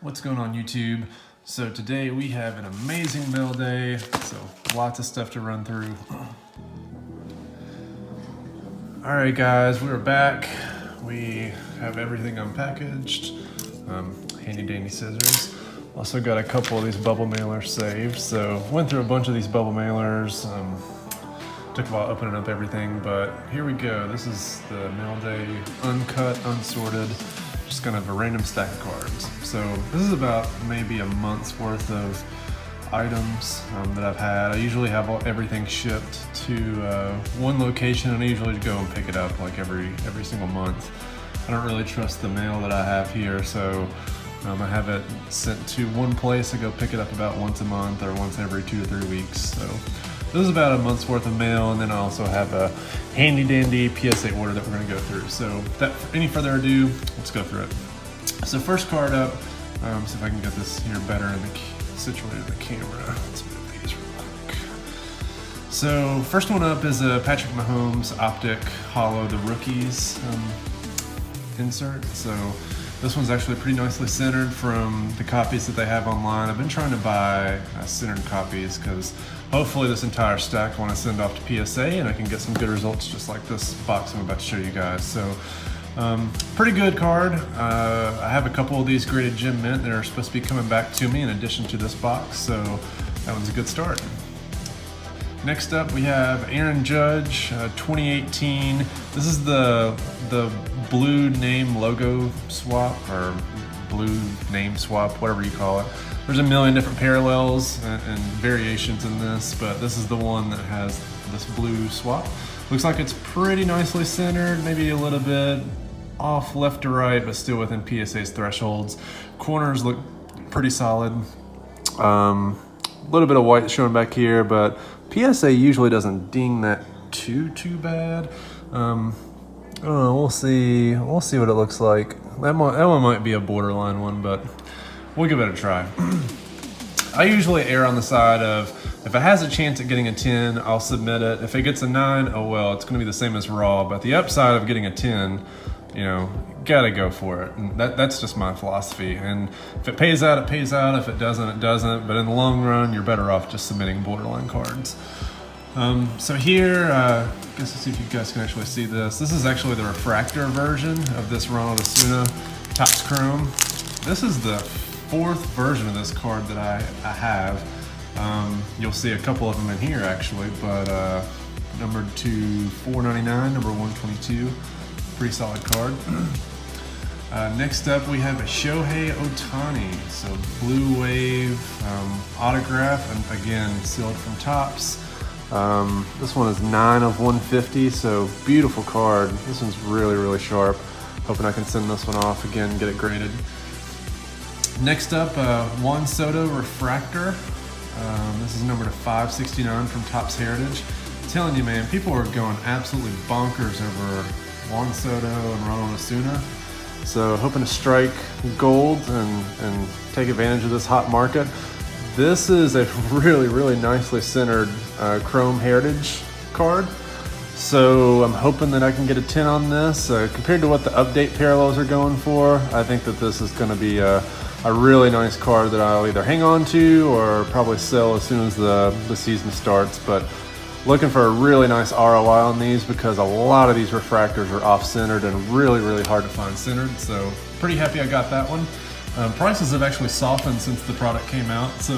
What's going on YouTube? So today we have an amazing mail day, so lots of stuff to run through. Alright guys, we're back. We have everything unpackaged. Handy dandy scissors. Also got a couple of these bubble mailers saved, so went through a bunch of these bubble mailers. Took a while opening up everything, but here we go. This is the Mailday uncut, unsorted, just kind of a random stack of cards. So this is about maybe a month's worth of items that I've had. I usually have everything shipped to one location, and I usually go and pick it up like every single month. I don't really trust the mail that I have here, so I have it sent to one place. I go pick it up about once a month or once every 2 to 3 weeks. So this is about a month's worth of mail, and then I also have a handy dandy PSA order that we're going to go through. So without any further ado, let's go through it. So first card up, see if I can get this here better in the situated in the camera. Let's move these real quick. So first one up is a Patrick Mahomes Optic Hollow the Rookies insert. So this one's actually pretty nicely centered from the copies that they have online. I've been trying to buy centered copies because hopefully this entire stack I want to send off to PSA and I can get some good results just like this box I'm about to show you guys. So pretty good card. I have a couple of these graded gem mint that are supposed to be coming back to me in addition to this box, so that one's a good start. Next up we have Aaron Judge 2018. This is the blue name logo swap, or blue name swap, whatever you call it. There's a million different parallels and variations in this, but this is the one that has this blue swap. Looks like it's pretty nicely centered, maybe a little bit off left to right, but still within PSA's thresholds. Corners look pretty solid. A little bit of white showing back here, but PSA usually doesn't ding that too bad. I don't know, we'll see what it looks like. That one might be a borderline one, but we'll give it a try. I usually err on the side of, if it has a chance at getting a 10, I'll submit it. If it gets a 9, oh well, it's gonna be the same as raw, but the upside of getting a 10, you know, gotta go for it. And that's just my philosophy. And if it pays out, it pays out. If it doesn't, it doesn't. But in the long run, you're better off just submitting borderline cards. So here, I guess let's see if you guys can actually see this. This is actually the refractor version of this Ronald Acuna Topps Chrome. This is the 4th version of this card that I have. You'll see a couple of them in here actually, but numbered to 499, number 122, pretty solid card. Next up we have a Shohei Ohtani, so blue wave autograph, and again sealed from Topps. This one is 9 of 150, so beautiful card. This one's really sharp. Hoping I can send this one off again, get it graded. Next up, Juan Soto Refractor. This is number to 569 from Topps Heritage. I'm telling you, man, people are going absolutely bonkers over Juan Soto and Ronald Acuna. So hoping to strike gold and take advantage of this hot market. This is a really nicely centered Chrome Heritage card. So I'm hoping that I can get a 10 on this. Compared to what the update parallels are going for, I think that this is going to be a really nice card that I'll either hang on to or probably sell as soon as the season starts. But looking for a really nice ROI on these because a lot of these refractors are off-centered and really hard to find centered. So pretty happy I got that one. Prices have actually softened since the product came out, so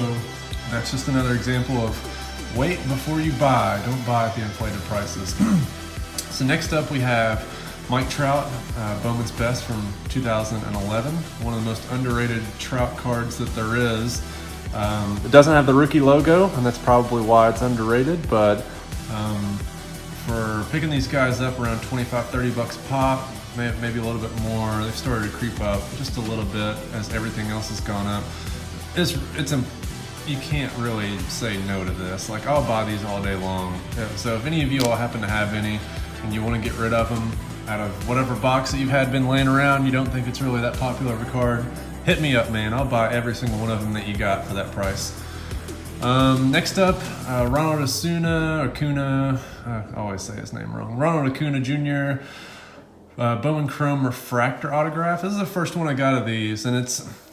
that's just another example of wait before you buy. Don't buy at the inflated prices. So next up we have Mike Trout, Bowman's Best from 2011. One of the most underrated Trout cards that there is. It doesn't have the rookie logo, and that's probably why it's underrated, but for picking these guys up around 25-30 bucks a pop, maybe a little bit more, they've started to creep up just a little bit as everything else has gone up. You can't really say no to this. Like, I'll buy these all day long. So if any of you all happen to have any and you want to get rid of them out of whatever box that you've had been laying around, you don't think it's really that popular of a card, hit me up, man. I'll buy every single one of them that you got for that price. Next up, Ronald Acuna, I always say his name wrong. Ronald Acuna Jr. Bowman Chrome Refractor autograph. This is the first one I got of these, and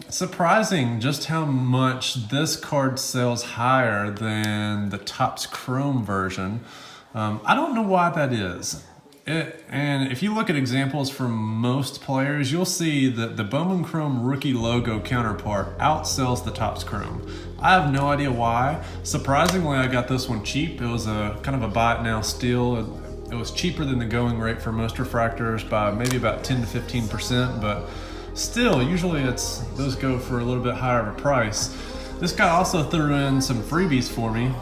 surprising just how much this card sells higher than the Topps Chrome version. I don't know why that is. And if you look at examples from most players, you'll see that the Bowman Chrome rookie logo counterpart outsells the Topps Chrome. I have no idea why. Surprisingly, I got this one cheap. It was a kind of a buy it now steal. It was cheaper than the going rate for most refractors by maybe about 10 to 15%, but still, usually those go for a little bit higher of a price. This guy also threw in some freebies for me.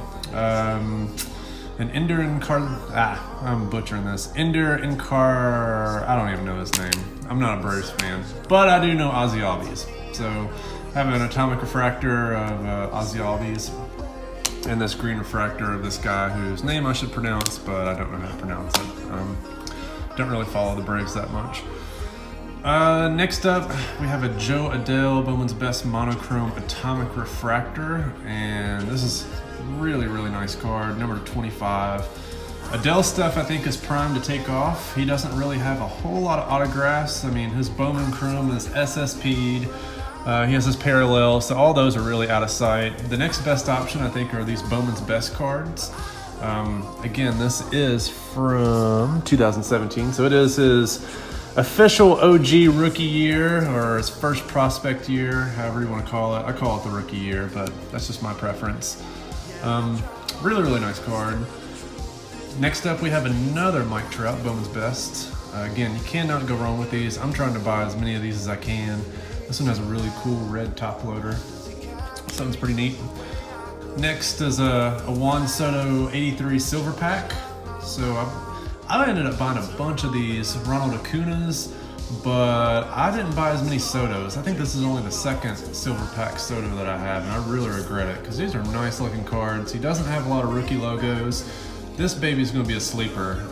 An Ender I'm butchering this. I don't even know his name. I'm not a Braves fan, but I do know Ozzy Albies. So I have an atomic refractor of Ozzy Albies and this green refractor of this guy whose name I should pronounce, but I don't know how to pronounce it. Don't really follow the Braves that much. Next up, we have a Joe Adele Bowman's Best Monochrome Atomic Refractor, and this is really, really nice card, number 25. Adele's stuff, I think, is primed to take off. He doesn't really have a whole lot of autographs. I mean, his Bowman Chrome is SSP'd. He has his parallel, so all those are really out of sight. The next best option, I think, are these Bowman's Best cards. Again, this is from 2017, so it is his official OG rookie year, or his first prospect year, however you want to call it. I call it the rookie year, but that's just my preference. Really, really nice card. Next up, we have another Mike Trout, Bowman's Best. Again, you cannot go wrong with these. I'm trying to buy as many of these as I can. This one has a really cool red top loader. Sounds pretty neat. Next is a Juan Soto 83 silver pack. So I ended up buying a bunch of these Ronald Acunas, but I didn't buy as many Sotos. I think this is only the second silver pack Soto that I have, and I really regret it because these are nice looking cards. He doesn't have a lot of rookie logos. This baby's going to be a sleeper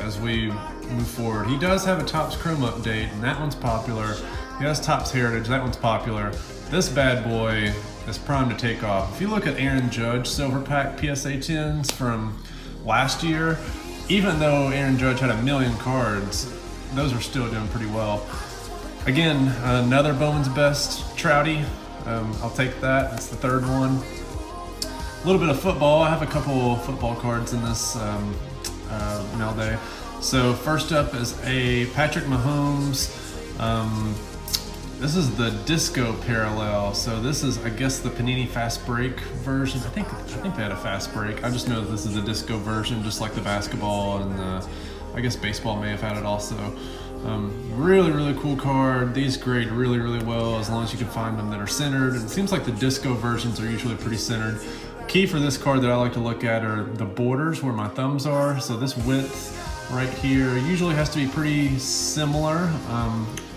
as we move forward. He does have a Topps Chrome update, and that one's popular. He has Topps Heritage, that one's popular. This bad boy is primed to take off. If you look at Aaron Judge silver pack PSA 10s from last year, even though Aaron Judge had 1 million cards, those are still doing pretty well. Again, another Bowman's Best Trouty. I'll take that. It's the third one. A little bit of football. I have a couple football cards in this Mailday. So first up is a Patrick Mahomes. This is the Disco Parallel. So this is, I guess, the Panini Fast Break version. I think they had a Fast Break. I just know that this is the Disco version, just like the basketball and the, I guess baseball may have had it also. Really, really cool card. These grade really, really well as long as you can find them that are centered. And it seems like the Disco versions are usually pretty centered. Key for this card that I like to look at are the borders where my thumbs are. So this width right here usually has to be pretty similar.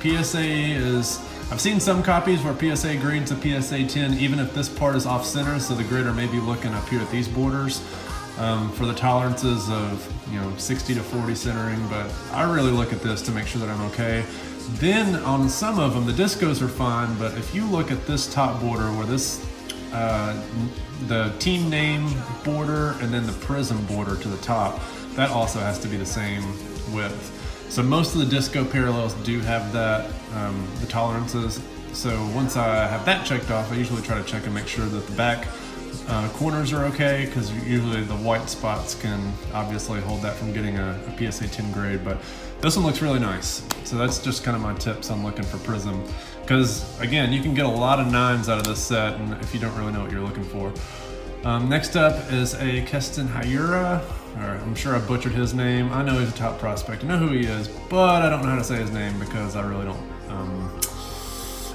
PSA is, I've seen some copies where PSA grades a PSA 10 even if this part is off center, so the grader may be looking up here at these borders for the tolerances of 60 to 40 centering, but I really look at this to make sure that I'm okay. Then on some of them, the discos are fine, but if you look at this top border where this the team name border and then the prism border to the top, that also has to be the same width. So most of the Disco Parallels do have that, the tolerances. So once I have that checked off, I usually try to check and make sure that the back corners are okay, because usually the white spots can obviously hold that from getting a PSA 10 grade, but this one looks really nice. So that's just kind of my tips on looking for prism, because again, you can get a lot of 9s out of this set and if you don't really know what you're looking for. Next up is a Keston Hiura, or I'm sure I butchered his name. I know he's a top prospect, I know who he is, but I don't know how to say his name because I really don't.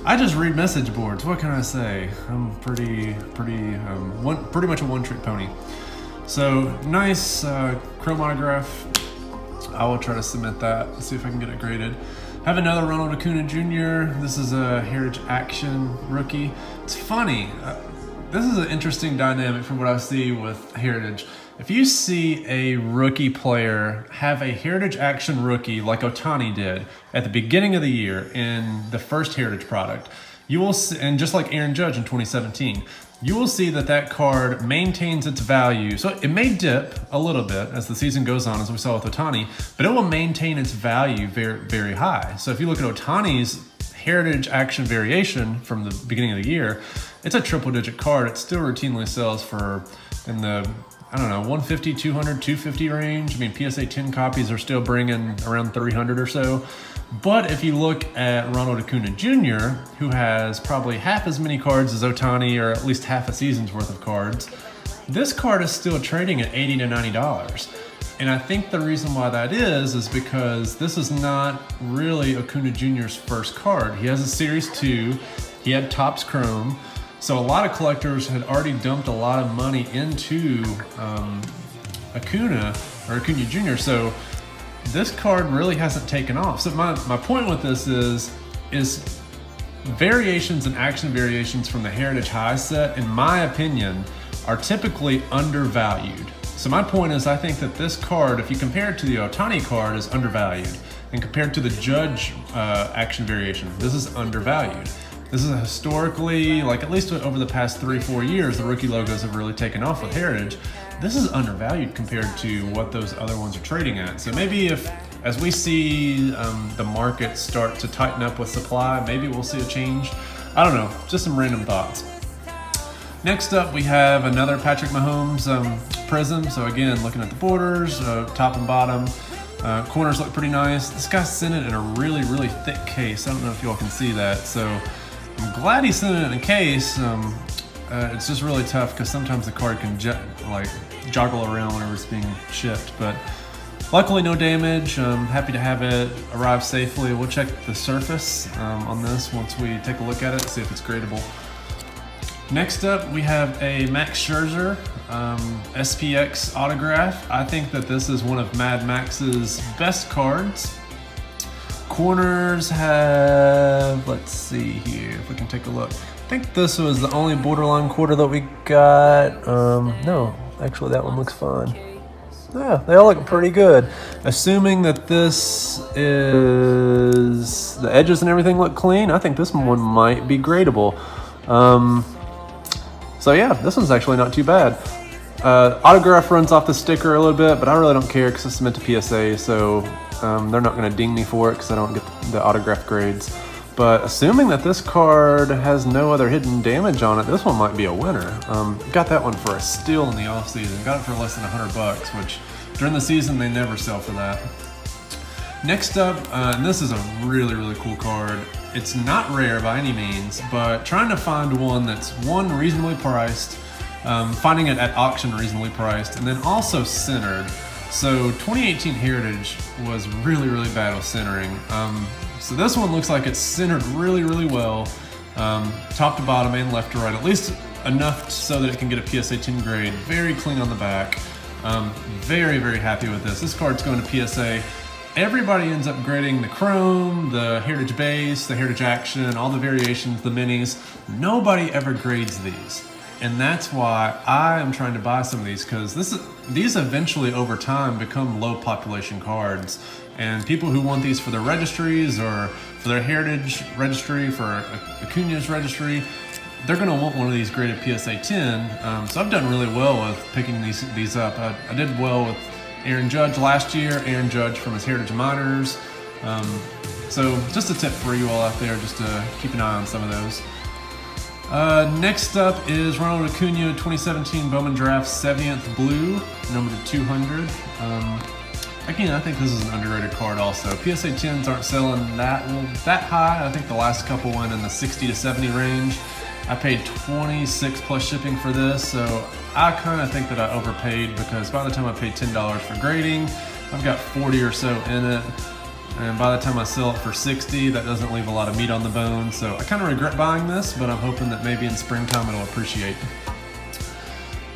I just read message boards. What can I say? I'm pretty much a one-trick pony. So nice chrome autograph. I will try to submit that. Let's see if I can get it graded. Have another Ronald Acuna Jr. This is a Heritage Action rookie. It's funny. This is an interesting dynamic from what I see with Heritage. If you see a rookie player have a Heritage Action rookie like Ohtani did at the beginning of the year in the first Heritage product, you will see, and just like Aaron Judge in 2017, you will see that that card maintains its value. So it may dip a little bit as the season goes on, as we saw with Ohtani, but it will maintain its value very, very high. So if you look at Ohtani's Heritage Action Variation from the beginning of the year, it's a triple digit card. It still routinely sells for in the, I don't know, 150, 200, 250 range. I mean, PSA 10 copies are still bringing around 300 or so. But if you look at Ronald Acuna Jr., who has probably half as many cards as Ohtani, or at least half a season's worth of cards, this card is still trading at $80 to $90. And I think the reason why that is because this is not really Acuna Jr.'s first card. He has a Series 2, he had Topps Chrome, so a lot of collectors had already dumped a lot of money into Acuna Jr., so this card really hasn't taken off. So my point with this is variations and action variations from the Heritage High set, in my opinion, are typically undervalued. So my point is, I think that this card, if you compare it to the Ohtani card, is undervalued. And compared to the Judge action variation, this is undervalued. This is a historically, like at least over the past 3-4 years, the rookie logos have really taken off with Heritage. This is undervalued compared to what those other ones are trading at. So maybe as we see the market start to tighten up with supply, maybe we'll see a change. I don't know, just some random thoughts. Next up, we have another Patrick Mahomes Prism. So again, looking at the borders, top and bottom, corners look pretty nice. This guy sent it in a really, really thick case. I don't know if you all can see that. So I'm glad he sent it in a case. It's just really tough because sometimes the card can joggle around whenever it's being shipped. But luckily, no damage. I'm happy to have it arrive safely. We'll check the surface on this once we take a look at it, see if it's gradable. Next up, we have a Max Scherzer SPX autograph. I think that this is one of Mad Max's best cards. Corners have, let's see here, if we can take a look. I think this was the only borderline quarter that we got. No, actually that one looks fine. Yeah, they all look pretty good. Assuming that this is, the edges and everything look clean, I think this one might be gradable. So yeah, this one's actually not too bad. Autograph runs off the sticker a little bit, but I really don't care because it's meant to PSA, so they're not going to ding me for it because I don't get the autograph grades. But assuming that this card has no other hidden damage on it, this one might be a winner. Got that one for a steal in the off season. Got it for less than $100, which during the season they never sell for that. Next up, and this is a really, really cool card. It's not rare by any means, but trying to find one that's reasonably priced, finding it at auction reasonably priced, and then also centered. So 2018 Heritage was really, really bad with centering. So this one looks like it's centered really, really well, top to bottom and left to right, at least enough so that it can get a PSA 10 grade. Very clean on the back. Very, very happy with this. This card's going to PSA. Everybody ends up grading the Chrome, the Heritage Base, the Heritage Action, all the variations, the minis. Nobody ever grades these. And that's why I am trying to buy some of these, because these eventually over time become low population cards. And people who want these for their registries or for their Heritage registry, for Acuna's registry, they're going to want one of these graded PSA 10. So I've done really well with picking these up. I did well with Aaron Judge last year, Aaron Judge from his Heritage Minors. So just a tip for you all out there, just to keep an eye on some of those. Next up is Ronald Acuna 2017 Bowman Draft 70th Blue, number to 200. Again, I think this is an underrated card also. PSA 10s aren't selling that high. I think the last couple went in the 60 to 70 range. I paid 26 plus shipping for this, so I kind of think that I overpaid, because by the time I paid $10 for grading, I've got 40 or so in it. And by the time I sell it for 60, that doesn't leave a lot of meat on the bone. So I kind of regret buying this, but I'm hoping that maybe in springtime it'll appreciate.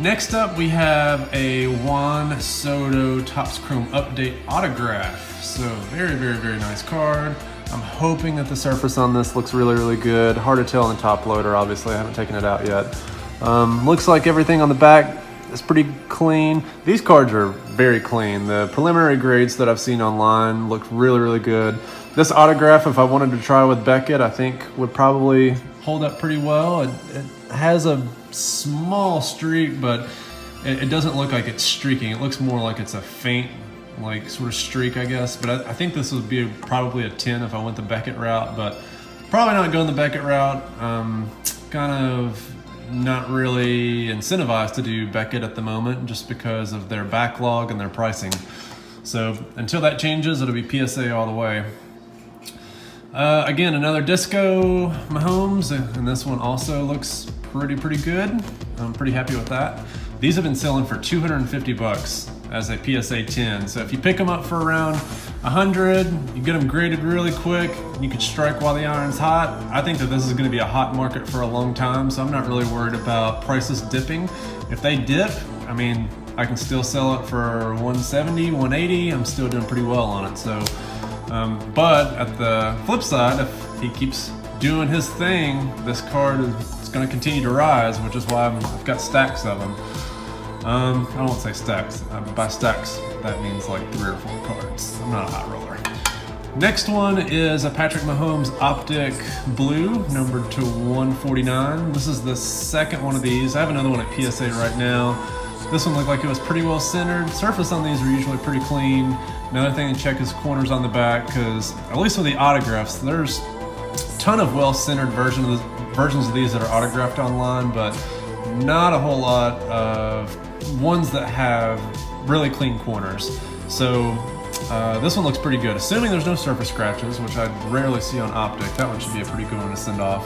Next up, we have a Juan Soto Topps Chrome Update autograph. So very, very, very nice card. I'm hoping that the surface on this looks really, really good. Hard to tell in the top loader, obviously. I haven't taken it out yet. Looks like everything on the back is pretty clean. These cards are very clean. The preliminary grades that I've seen online look really, really good. This autograph, if I wanted to try with Beckett, I think would probably hold up pretty well. It has a small streak, but it doesn't look like it's streaking. It looks more like it's a faint, like sort of streak, I guess. But I think this would be probably a 10 if I went the Beckett route, but Probably not going the Beckett route. Kind of not really incentivized to do Beckett at the moment just because of their backlog and their pricing. So until that changes, it'll be PSA all the way. Again, another Disco Mahomes, and this one also looks pretty good. I'm pretty happy with that. These have been selling for 250 bucks as a PSA 10. So if you pick them up for around 100, you get them graded really quick, you can strike while the iron's hot. I think that this is gonna be a hot market for a long time, so I'm not really worried about prices dipping. If they dip, I mean, I can still sell it for 170, 180, I'm still doing pretty well on it. So, but at the flip side, if he keeps doing his thing, this card is gonna continue to rise, which is why I've got stacks of them. I won't say stacks. By stacks, that means like 3 or 4 cards. I'm not a hot roller. Next one is a Patrick Mahomes Optic Blue, numbered to 149. This is the second one of these. I have another one at PSA right now. This one looked like it was pretty well centered. Surface on these are usually pretty clean. Another thing to check is corners on the back, because at least with the autographs, there's a ton of well-centered versions of these that are autographed online, but not a whole lot of ones that have really clean corners. So this one looks pretty good, assuming there's no surface scratches, which I rarely see on Optic. That one should be a pretty good one to send off.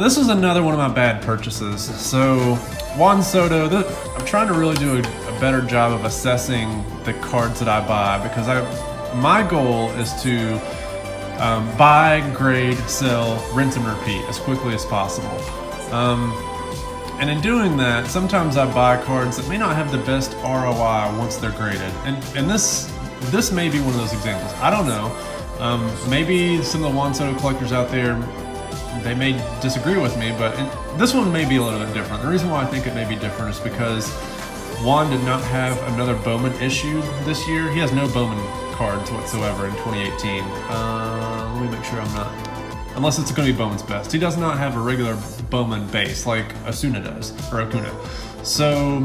This is another one of my bad purchases. So Juan Soto, I'm trying to really do a better job of assessing the cards that I buy, because my goal is to buy, grade, sell, rinse and repeat as quickly as possible. And in doing that, sometimes I buy cards that may not have the best ROI once they're graded. And this may be one of those examples. I don't know. Maybe some of the Juan Soto collectors out there, they may disagree with me, but this one may be a little bit different. The reason why I think it may be different is because Juan did not have another Bowman issue this year. He has no Bowman cards whatsoever in 2018. Let me make sure I'm not, unless it's going to be Bowman's best. He does not have a regular Bowman base like Acuna does, or Acuna. So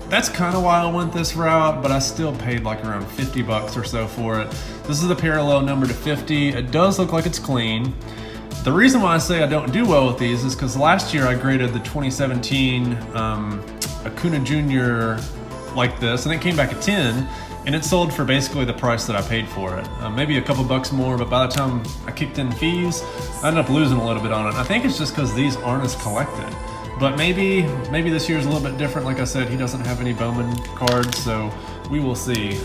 that's kind of why I went this route, but I still paid like around 50 bucks or so for it. This is the parallel number to 50. It does look like it's clean. The reason why I say I don't do well with these is because last year I graded the 2017 Acuna Jr. like this, and it came back at 10, and it sold for basically the price that I paid for it. Maybe a couple bucks more, but by the time I kicked in fees, I ended up losing a little bit on it. I think it's just because these aren't as collected. But maybe this year's a little bit different. Like I said, he doesn't have any Bowman cards, so we will see.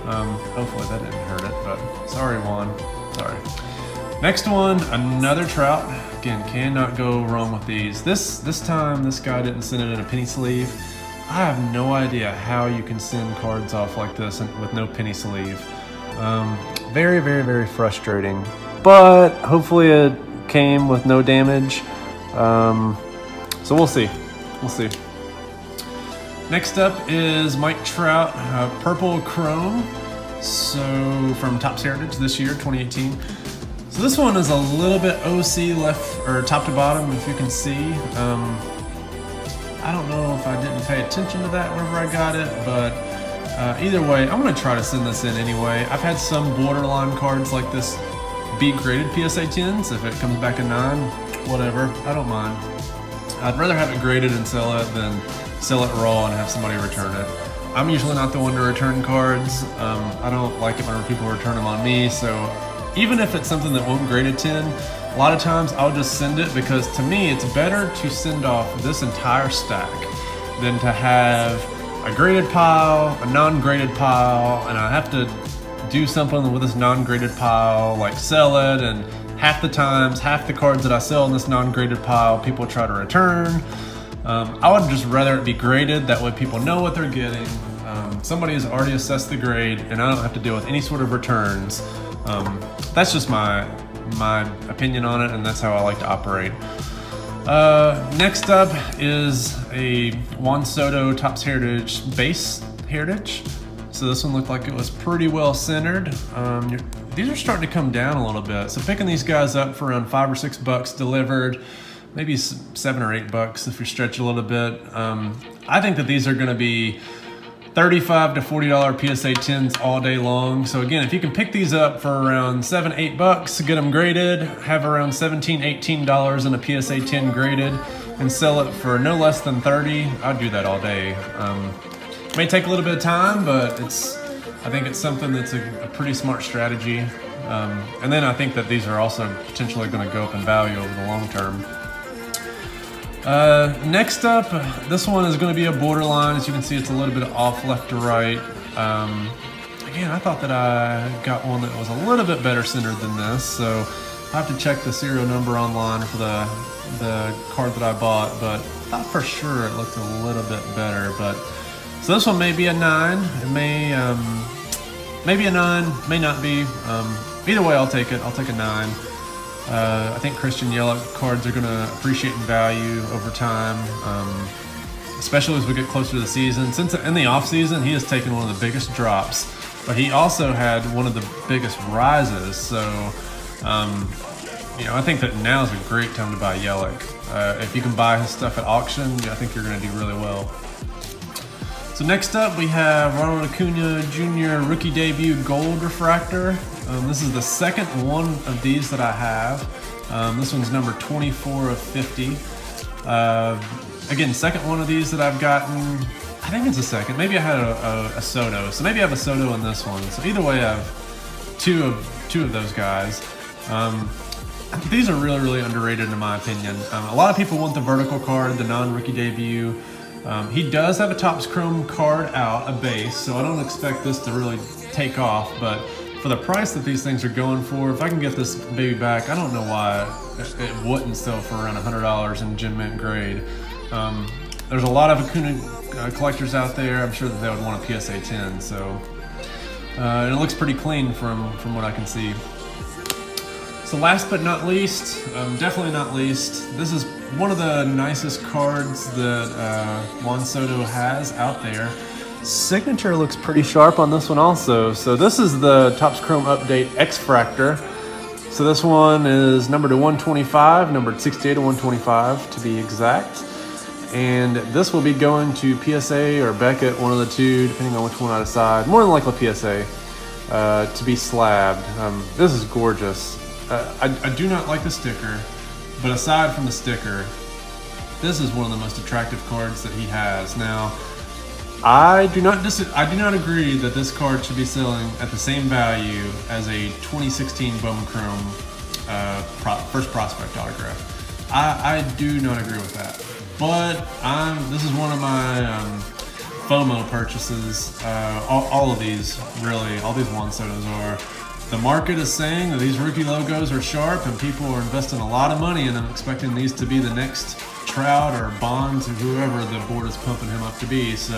Hopefully that didn't hurt it, but sorry, Juan. Sorry. Next one, another Trout. Again, cannot go wrong with these. This time, this guy didn't send it in a penny sleeve. I have no idea how you can send cards off like this with no penny sleeve. Very, very, very frustrating. But hopefully it came with no damage. So we'll see. We'll see. Next up is Mike Trout, Purple Chrome. So from Topps Heritage this year, 2018. So this one is a little bit OC left, or top to bottom, if you can see. I don't know if I didn't pay attention to that whenever I got it, but either way, I'm gonna try to send this in anyway. I've had some borderline cards like this be graded PSA 10s. If it comes back a 9, whatever, I don't mind. I'd rather have it graded and sell it than sell it raw and have somebody return it. I'm usually not the one to return cards. I don't like it when people return them on me, so even if it's something that won't grade a 10, a lot of times I'll just send it, because to me it's better to send off this entire stack than to have a graded pile, a non-graded pile, and I have to do something with this non-graded pile, like sell it, and half the times, half the cards that I sell in this non-graded pile, people try to return. I would just rather it be graded, that way people know what they're getting. Somebody has already assessed the grade, and I don't have to deal with any sort of returns. That's just my opinion on it, and that's how I like to operate. Next up is a Juan Soto Topps Heritage base Heritage. So this one looked like it was pretty well centered. These are starting to come down a little bit. So picking these guys up for around 5 or 6 bucks delivered, maybe 7 or 8 bucks if you stretch a little bit. I think that these are gonna be $35 to $40 PSA 10s all day long. So again, if you can pick these up for around $7-8, get them graded, have around $17-18 in a PSA 10 graded, and sell it for no less than $30, I'd do that all day. It may take a little bit of time, but I think it's something that's a pretty smart strategy. And then I think that these are also potentially going to go up in value over the long term. Next up, this one is going to be a borderline. As you can see, it's a little bit off left to right. Again, I thought that I got one that was a little bit better centered than this, so I have to check the serial number online for the card that I bought, but I thought for sure it looked a little bit better. But so this one may be a 9. It may be a 9, may not be. Either way, I'll take it. I'll take a 9. I think Christian Yelich cards are going to appreciate in value over time, especially as we get closer to the season. Since in the off season, he has taken one of the biggest drops, but he also had one of the biggest rises. So, I think that now is a great time to buy Yelich. If you can buy his stuff at auction, I think you're going to do really well. So next up, we have Ronald Acuna Jr. Rookie Debut Gold Refractor. This is the second one of these that I have. This one's number 24 of 50. Again, second one of these that I've gotten. I think it's the second. Maybe I had a Soto. So maybe I have a Soto in this one. So either way, I have two of those guys. These are really, really underrated in my opinion. A lot of people want the vertical card, the non-rookie debut. He does have a Topps Chrome card out, a base, so I don't expect this to really take off, but for the price that these things are going for, if I can get this baby back, I don't know why it wouldn't sell for around $100 in Gem Mint grade. There's a lot of Acuna collectors out there. I'm sure that they would want a PSA 10, so and it looks pretty clean from what I can see. So last but not least, definitely not least, this is one of the nicest cards that Juan Soto has out there. Signature looks pretty sharp on this one also. So this is the Topps Chrome Update X-Fractor. So this one is numbered to 125, numbered 68 to 125 to be exact. And this will be going to PSA or Beckett, one of the two, depending on which one I decide. More than likely PSA, to be slabbed. This is gorgeous. I do not like the sticker, but aside from the sticker, this is one of the most attractive cards that he has. Now, I do not agree that this card should be selling at the same value as a 2016 Bowman Chrome first prospect autograph. I do not agree with that. But this is one of my FOMO purchases. All of these, really, all these Juan Sotos are. The market is saying that these rookie logos are sharp and people are investing a lot of money in them, expecting these to be the next Trout or Bonds or whoever the board is pumping him up to be. So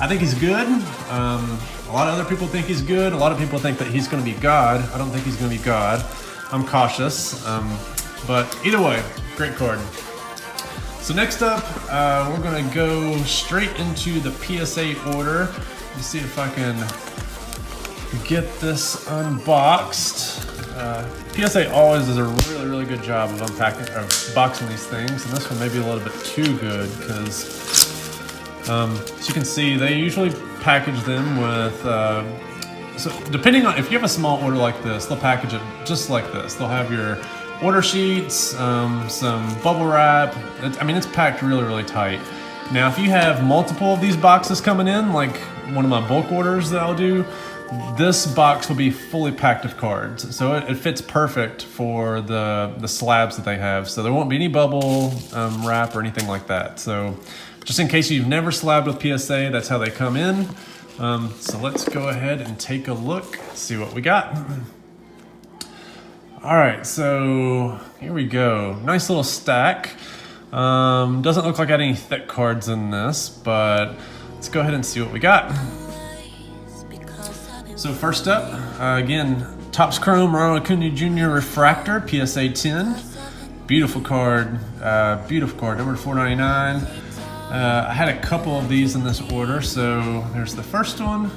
I think he's good. A lot of other people think he's good. A lot of people think that he's going to be God. I don't think he's going to be God. I'm cautious. But either way, great card. So next up, we're going to go straight into the PSA order. Let's see if I can get this unboxed. PSA always does a really, really good job of boxing these things, and this one may be a little bit too good because, as you can see, they usually package them with. So depending on if you have a small order like this, they'll package it just like this. They'll have your order sheets, some bubble wrap. It's packed really, really tight. Now, if you have multiple of these boxes coming in, like one of my bulk orders that I'll do, this box will be fully packed of cards. So it fits perfect for the slabs that they have. So there won't be any bubble wrap or anything like that. So just in case you've never slabbed with PSA, that's how they come in. So let's go ahead and take a look, see what we got. All right, so here we go. Nice little stack. Doesn't look like I had any thick cards in this, but let's go ahead and see what we got. So first up, again, Topps Chrome Ronald Acuna Jr. Refractor, PSA 10. Beautiful card, number 499. I had a couple of these in this order, so there's the first one,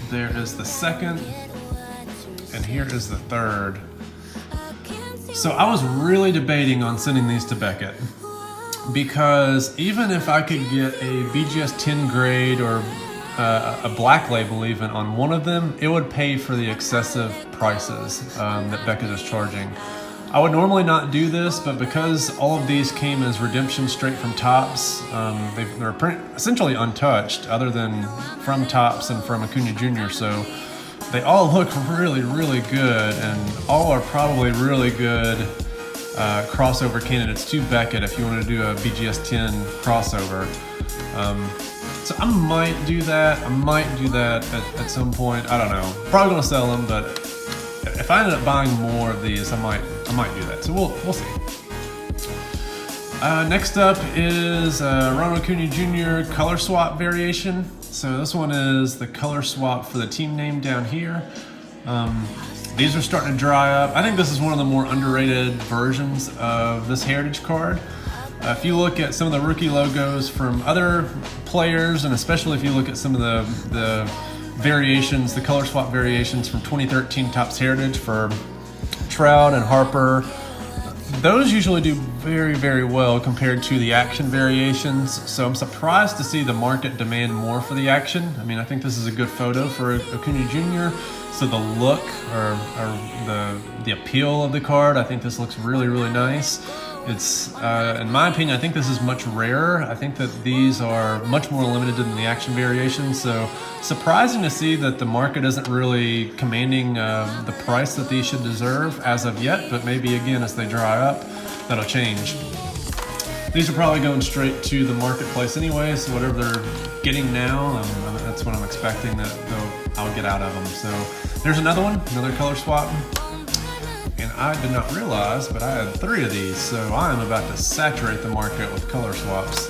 there is the second, and here is the third. So I was really debating on sending these to Beckett, because even if I could get a BGS 10 grade or a black label even on one of them, it would pay for the excessive prices that Beckett is charging. I would normally not do this, but because all of these came as redemption straight from Topps, they're essentially untouched other than from Topps and from Acuna Jr. So they all look really, really good, and all are probably really good crossover candidates to Beckett if you want to do a BGS 10 crossover. So I might do that. I might do that at some point. I don't know. Probably gonna sell them, but if I ended up buying more of these, I might do that. So we'll see. Next up is Ronald Acuna Jr. color swap variation. So this one is the color swap for the team name down here. These are starting to dry up. I think this is one of the more underrated versions of this Heritage card. If you look at some of the rookie logos from other players, and especially if you look at some of the variations, the color swap variations from 2013 Topps Heritage for Trout and Harper, those usually do very, very well compared to the action variations. So I'm surprised to see the market demand more for the action. I mean, I think this is a good photo for Acuna Jr. So the look or the appeal of the card, I think this looks really, really nice. It's, in my opinion, I think this is much rarer. I think that these are much more limited than the action variations. So surprising to see that the market isn't really commanding the price that these should deserve as of yet, but maybe again, as they dry up, that'll change. These are probably going straight to the marketplace anyway, so whatever they're getting now, that's what I'm expecting that I'll get out of them. So there's another one, another color swap. And I did not realize, but I had 3 of these, so I am about to saturate the market with color swaps.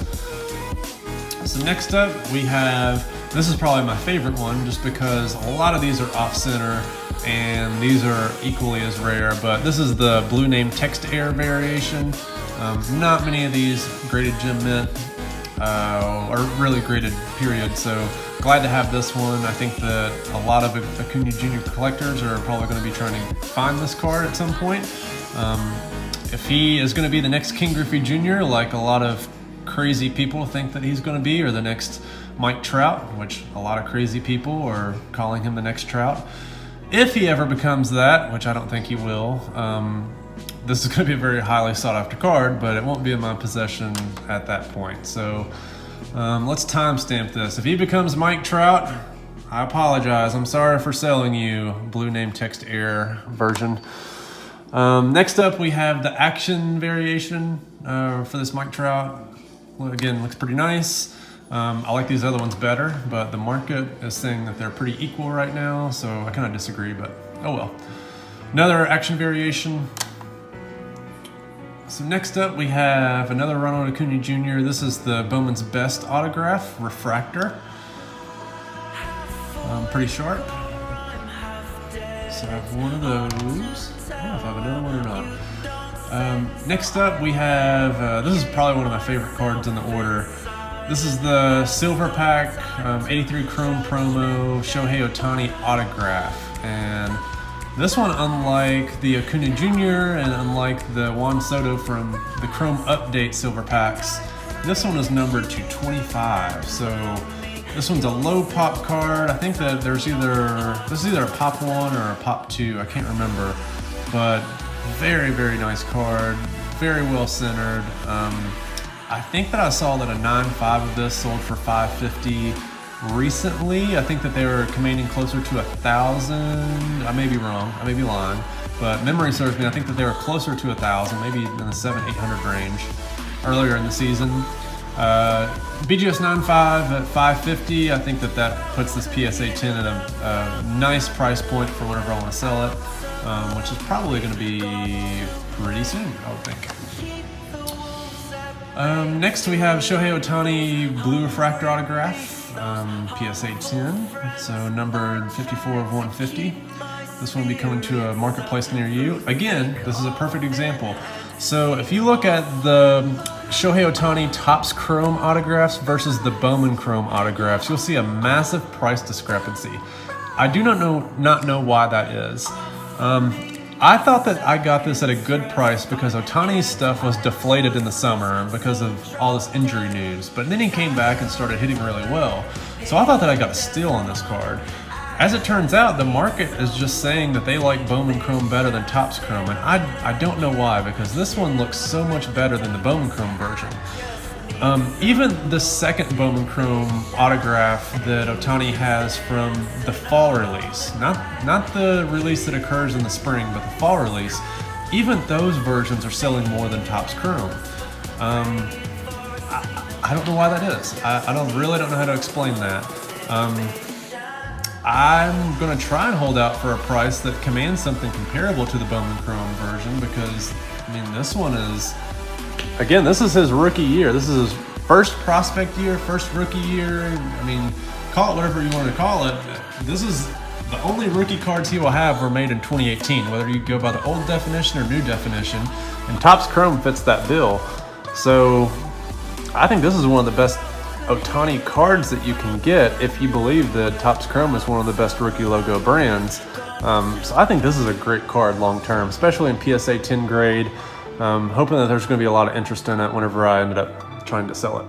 So next up, we have, this is probably my favorite one, just because a lot of these are off-center, and these are equally as rare, but this is the Blue Name Text Air variation. Not many of these graded gem mint, or really graded period, so glad to have this one. I think that a lot of Acuna Jr. collectors are probably going to be trying to find this card at some point. If he is going to be the next King Griffey Jr., like a lot of crazy people think that he's going to be, or the next Mike Trout, which a lot of crazy people are calling him the next Trout. If he ever becomes that, which I don't think he will, this is going to be a very highly sought after card, but it won't be in my possession at that point. So let's timestamp this. If he becomes Mike Trout, I apologize. I'm sorry for selling you Blue Name Text Air version. Next up, we have the action variation for this Mike Trout. Well, again, looks pretty nice. I like these other ones better, but the market is saying that they're pretty equal right now, so I kind of disagree, but oh well. Another action variation. So next up, we have another Ronald Acuna Jr. This is the Bowman's Best autograph, refractor. Pretty sharp. So I have one of those. I don't know if I have another one or not. Next up, we have, this is probably one of my favorite cards in the order. This is the Silver Pack 83 Chrome Promo Shohei Ohtani autograph. And this one, unlike the Acuna Jr. and unlike the Juan Soto from the Chrome Update Silver Packs, this one is numbered to 25. So this one's a low pop card. I think that this is either a pop 1 or a pop 2. I can't remember, but very, very nice card. Very well centered. I think that I saw that a 9.5 of this sold for $550 recently. I think that they were commanding closer to 1,000. I may be wrong, I may be lying, but memory serves me. I think that they were closer to 1,000, maybe in the 700-800 range earlier in the season. BGS 9.5 at $550. I think that puts this PSA 10 at a nice price point for whenever I want to sell it, which is probably going to be pretty soon, I would think. Next we have Shohei Ohtani Blue Refractor autograph. PSA 10, so numbered 54 of 150. This one will be coming to a marketplace near you. Again, this is a perfect example. So if you look at the Shohei Ohtani Topps Chrome autographs versus the Bowman Chrome autographs, you'll see a massive price discrepancy. I do not know why that is. I thought that I got this at a good price because Otani's stuff was deflated in the summer because of all this injury news. But then he came back and started hitting really well. So I thought that I got a steal on this card. As it turns out, the market is just saying that they like Bowman Chrome better than Topps Chrome. And I don't know why, because this one looks so much better than the Bowman Chrome version. Even the second Bowman Chrome autograph that Ohtani has from the fall release, not the release that occurs in the spring, but the fall release, even those versions are selling more than Topps Chrome. I don't know why that is. I really don't know how to explain that. I'm going to try and hold out for a price that commands something comparable to the Bowman Chrome version because, I mean, this one is... Again, this is his rookie year. This is his first prospect year, first rookie year. I mean, call it whatever you want to call it. This is the only rookie cards he will have were made in 2018, whether you go by the old definition or new definition. And Topps Chrome fits that bill. So I think this is one of the best Ohtani cards that you can get if you believe that Topps Chrome is one of the best rookie logo brands. So I think this is a great card long term, especially in PSA 10 grade. Hoping that there's going to be a lot of interest in it whenever I ended up trying to sell it.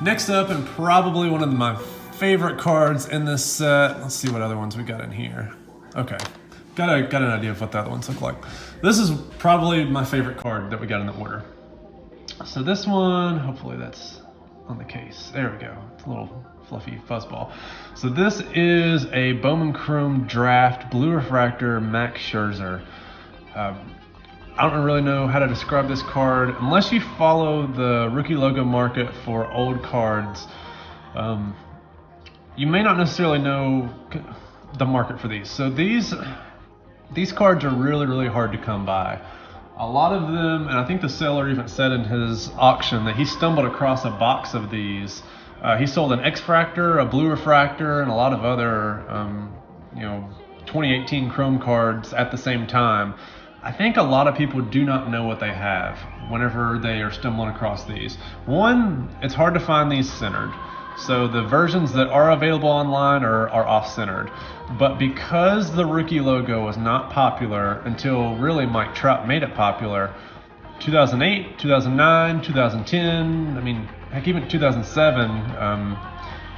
Next up, and probably one of my favorite cards in this set. Let's see what other ones we got in here. Okay, got an idea of what the other ones look like. This is probably my favorite card that we got in the order. So this one, hopefully that's on the case. There we go. It's a little fluffy fuzzball. So this is a Bowman Chrome Draft Blue Refractor Max Scherzer. I don't really know how to describe this card unless you follow the rookie logo market for old cards. You may not necessarily know the market for these. So these cards are really hard to come by. A lot of them, and I think the seller even said in his auction that he stumbled across a box of these. He sold an X-Fractor, a Blue Refractor, and a lot of other 2018 Chrome cards at the same time. I think a lot of people do not know what they have whenever they are stumbling across these. One, it's hard to find these centered. So the versions that are available online are off-centered. But because the rookie logo was not popular until really Mike Trout made it popular, 2008, 2009, 2010, I mean, heck, even 2007,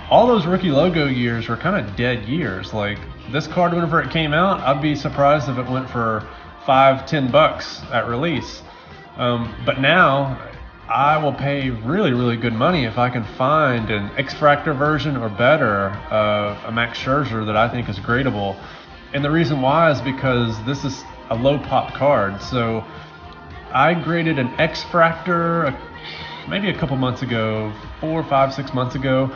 all those rookie logo years were kind of dead years. Like this card, whenever it came out, I'd be surprised if it went for $5-10 at release. But now I will pay really good money if I can find an X-Fractor version or better of a Max Scherzer that I think is gradable. And the reason why is because this is a low pop card. So I graded an X-Fractor maybe a couple months ago, 4, 5, 6 months ago.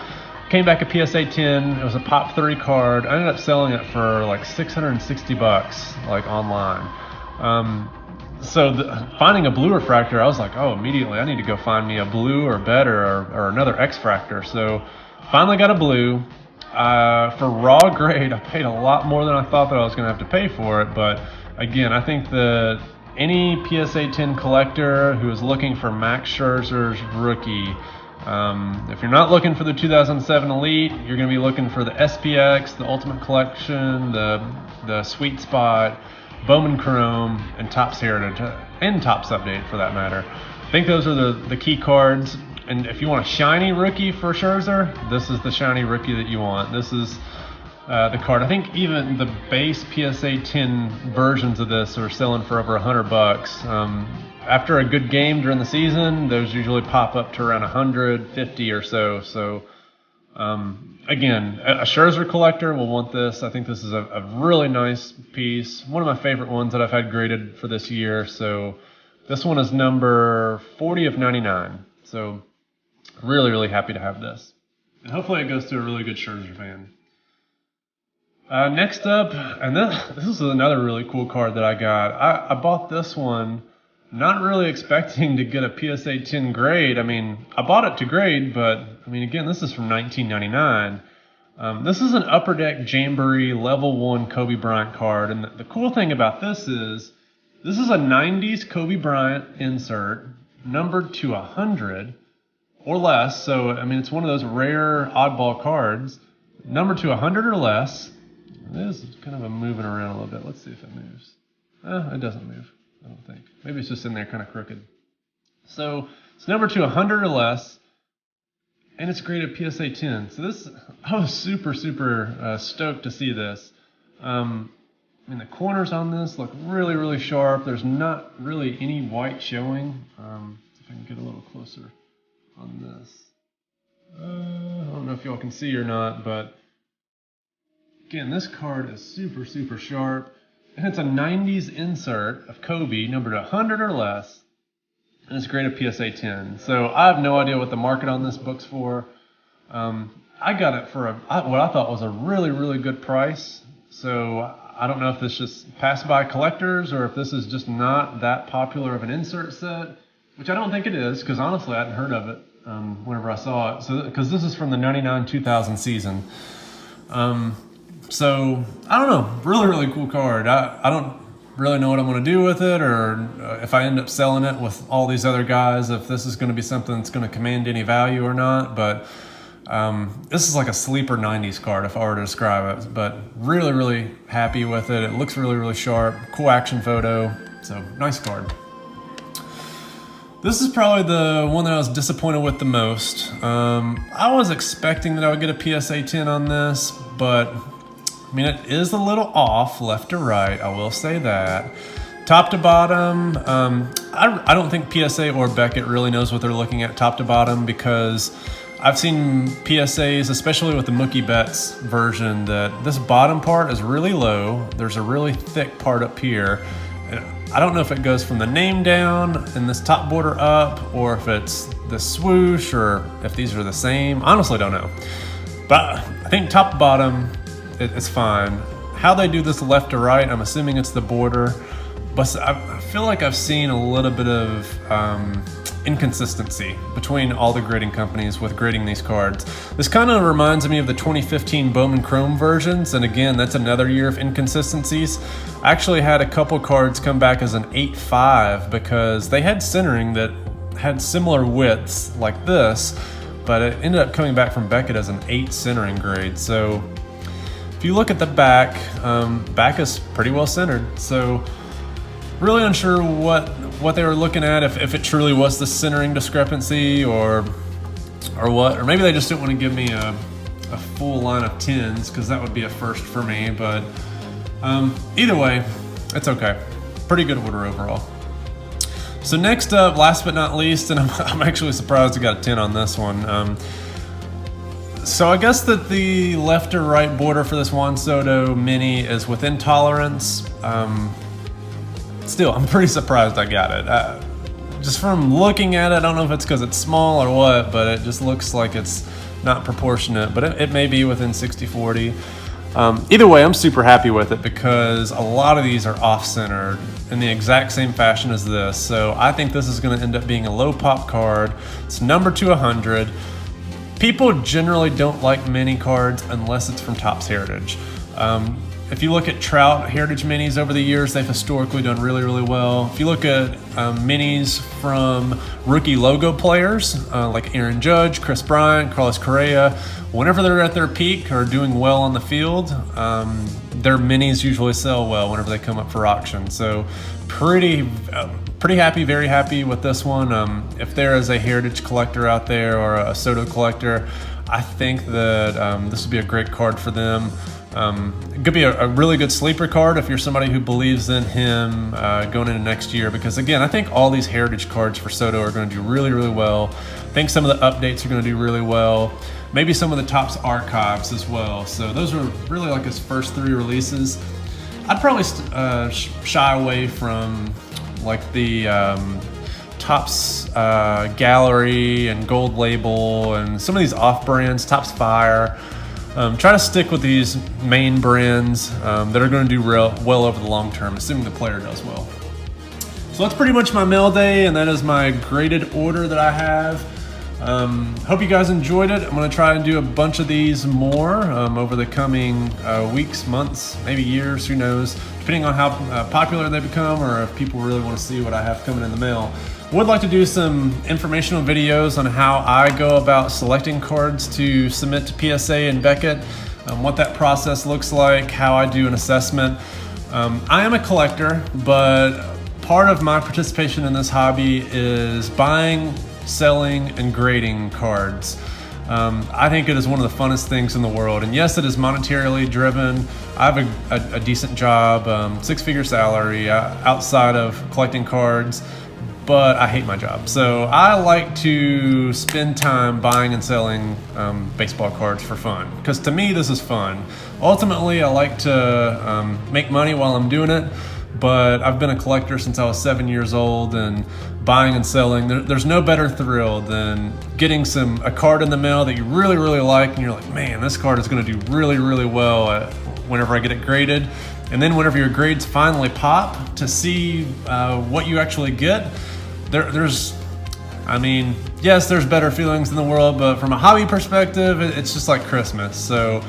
Came back a PSA 10. It was a Pop 3 card. I ended up selling it for like $660, like online. Finding a Blue Refractor, I was like, oh, immediately I need to go find me a blue or better or another X-Fractor. So finally got a blue. For raw grade, I paid a lot more than I thought that I was going to have to pay for it. But again, I think that any PSA 10 collector who is looking for Max Scherzer's rookie, if you're not looking for the 2007 Elite, you're going to be looking for the SPX, the Ultimate Collection, the Sweet Spot, Bowman Chrome, and Topps Heritage, and Topps Update for that matter. I think those are the key cards. And if you want a shiny rookie for Scherzer, this is the shiny rookie that you want. This is the card. I think even the base PSA 10 versions of this are selling for over $100. After a good game during the season, those usually pop up to around 150 or so. So again, a Scherzer collector will want this. I think this is a really nice piece. One of my favorite ones that I've had graded for this year. So this one is number 40 of 99. So really happy to have this. And hopefully it goes to a really good Scherzer fan. Next up, and this is another really cool card that I got. I bought this one not really expecting to get a PSA 10 grade. I mean, I bought it to grade, but I mean, again, this is from 1999. This is an Upper Deck Jamboree Level 1 Kobe Bryant card. And the cool thing about this is a 90s Kobe Bryant insert, numbered to 100 or less. So, I mean, it's one of those rare oddball cards, numbered to 100 or less. It is kind of a moving around a little bit. Let's see if it moves. It doesn't move, I don't think. Maybe it's just in there kind of crooked. So it's number to 100 or less, and it's graded PSA 10. So this, I was super stoked to see this. I mean, the corners on this look really sharp. There's not really any white showing. See if I can get a little closer on this. I don't know if y'all can see or not, but again, this card is super sharp. And it's a 90s insert of Kobe, numbered 100 or less, and it's graded PSA 10. So I have no idea what the market on this book's for. I got it for what I thought was a really good price. So I don't know if this just passed by collectors or if this is just not that popular of an insert set, which I don't think it is, because honestly I hadn't heard of it whenever I saw it. So because this is from the 99-2000 season. So I don't know, really cool card. I don't really know what I'm going to do with it, or if I end up selling it with all these other guys, if this is going to be something that's going to command any value or not. But this is like a sleeper 90s card if I were to describe it. But really happy with it. It looks really sharp, cool action photo. So nice card. This is probably the one that I was disappointed with the most. I was expecting that I would get a PSA 10 on this, but I mean, it is a little off left to right, I will say that. Top to bottom, I don't think PSA or Beckett really knows what they're looking at top to bottom, because I've seen PSAs, especially with the Mookie Betts version, that this bottom part is really low. There's a really thick part up here. And I don't know if it goes from the name down and this top border up, or if it's the swoosh, or if these are the same. Honestly, don't know. But I think top to bottom, it's fine. How they do this left to right, I'm assuming it's the border, but I feel like I've seen a little bit of inconsistency between all the grading companies with grading these cards. This kind of reminds me of the 2015 Bowman Chrome versions, and again, that's another year of inconsistencies. I actually had a couple cards come back as an 8.5 because they had centering that had similar widths like this, but it ended up coming back from Beckett as an 8 centering grade. So if you look at the back, back is pretty well centered. So really unsure what they were looking at, if it truly was the centering discrepancy or what, or maybe they just didn't want to give me a full line of 10s, because that would be a first for me. But either way, it's okay. Pretty good order overall. So next up, last but not least, and I'm actually surprised I got a 10 on this one. So I guess that the left or right border for this Juan Soto mini is within tolerance. Still, I'm pretty surprised I got it. Just from looking at it, I don't know if it's because it's small or what, but it just looks like it's not proportionate, but it may be within 60-40. Either way, I'm super happy with it because a lot of these are off-centered in the exact same fashion as this. So I think this is going to end up being a low pop card. It's number to 100. People generally don't like mini cards unless it's from Topps Heritage. If you look at Trout Heritage minis over the years, they've historically done really well. If you look at minis from rookie logo players like Aaron Judge, Chris Bryant, Carlos Correa, whenever they're at their peak or doing well on the field, their minis usually sell well whenever they come up for auction. So pretty happy, very happy with this one. If there is a Heritage collector out there or a Soto collector, I think that this would be a great card for them. It could be a really good sleeper card if you're somebody who believes in him going into next year, because again, I think all these Heritage cards for Soto are going to do really well. I think some of the updates are going to do really well. Maybe some of the Topps archives as well. So those are really like his first 3 releases. I'd probably shy away from like the Topps Gallery and Gold Label and some of these off brands, Topps Fire. Try to stick with these main brands that are going to do well over the long term, assuming the player does well. So that's pretty much my mail day, and that is my graded order that I have. Hope you guys enjoyed it. I'm going to try and do a bunch of these more over the coming weeks, months, maybe years, who knows, depending on how popular they become or if people really want to see what I have coming in the mail. Would like to do some informational videos on how I go about selecting cards to submit to PSA and Beckett. what that process looks like, how I do an assessment. I am a collector, but part of my participation in this hobby is buying, selling, and grading cards. I think it is one of the funnest things in the world. And yes, it is monetarily driven. I have a decent job, 6-figure salary outside of collecting cards, but I hate my job. So I like to spend time buying and selling baseball cards for fun, because to me this is fun. Ultimately, I like to make money while I'm doing it, but I've been a collector since I was 7 years old, and buying and selling, there's no better thrill than getting a card in the mail that you really, really like, and you're like, man, this card is gonna do really, really well whenever I get it graded. And then whenever your grades finally pop, to see what you actually get, yes, there's better feelings in the world, but from a hobby perspective, it's just like Christmas. So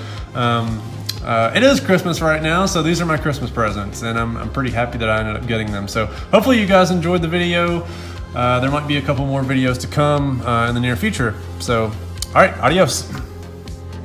it is Christmas right now, so these are my Christmas presents, and I'm pretty happy that I ended up getting them. So hopefully you guys enjoyed the video. There might be a couple more videos to come in the near future. So, all right, adios.